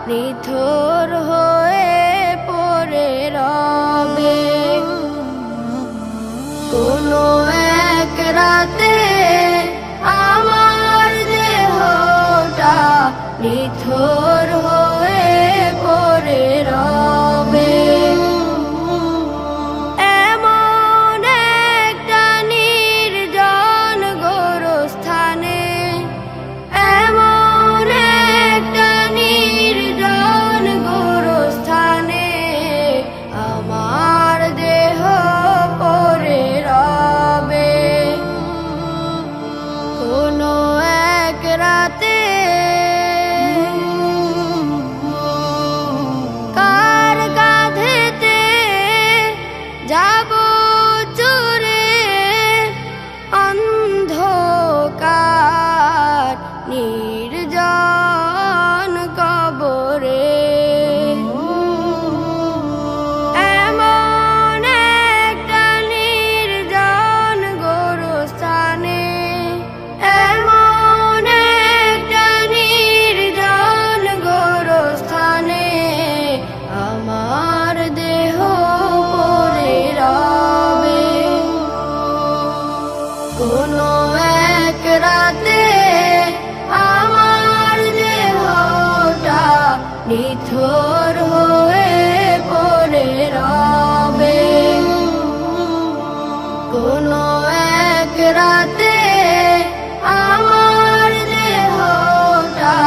নিথর হয়ে পড়ে রবে। কোনো এক রাতে আমার দেহটা নিথর হয়ে পড়ে রবে। এমন একটা নির্জন গোরস্থানে, এমন একটা নির্জন গোরস্থানে আমার দেহ পড়ে রবে। কোনো এক রাতে কার কাঁধেতে যাব চুরে অন্ধকার নির্জন কবরে। এমন একটা নির্জন গোরস্থানে, এমন একটা নির্জন গোরস্থানে আমার দেহ পড়ে রবে। কোনো এক রাতে আমার দেহটা নিথর হয়ে পড়ে রবে। কোনো এক রাতে আমার দেহটা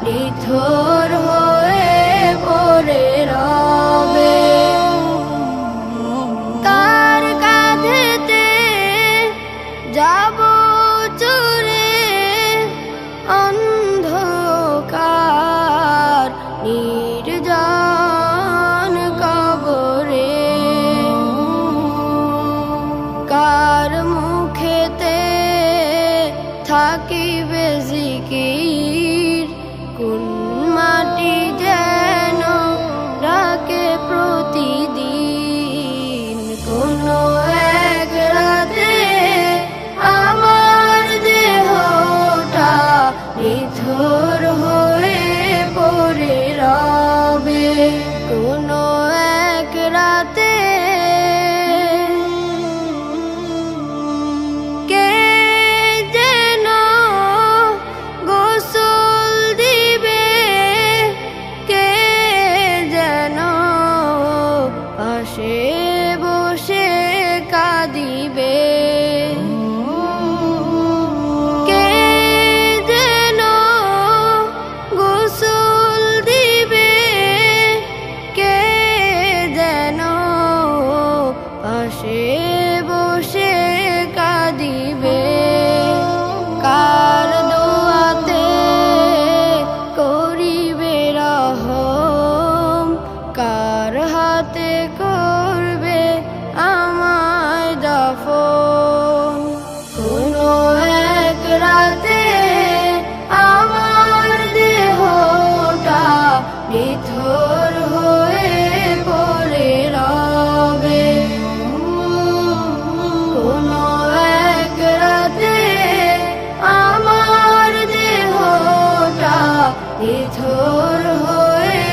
নিথর হয়ে পড়ে রবে। কার কাঁধেতে যাব চুরে অন্ধকার নির্জন কবরে। কার মুখেতে থাকিবে জিকির, কোন মাটি যেন ডাকে প্রতিদিন। কোনো এক রাতে আমার দেহটা নিথর হয়ে পড়ে রবে। কোনো এক রাতে কে যেন গোসল দিবে, কে যেন পাশে বসে কাঁদিবে। কে যেন গোসল দিবে, কে যেন পাশে বসে কাঁদিবে। কার দোয়াতে করিবে রহম, কার হাতে করবে আমায় দাফন। কোনো এক রাতে আমার দেহটা নিথর হয়ে পড়ে রবে। কোনো এক রাতে আমার দেহটা নিথর হয়ে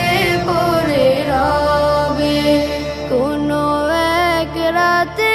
পড়ে রবে। কোনো এক রাতে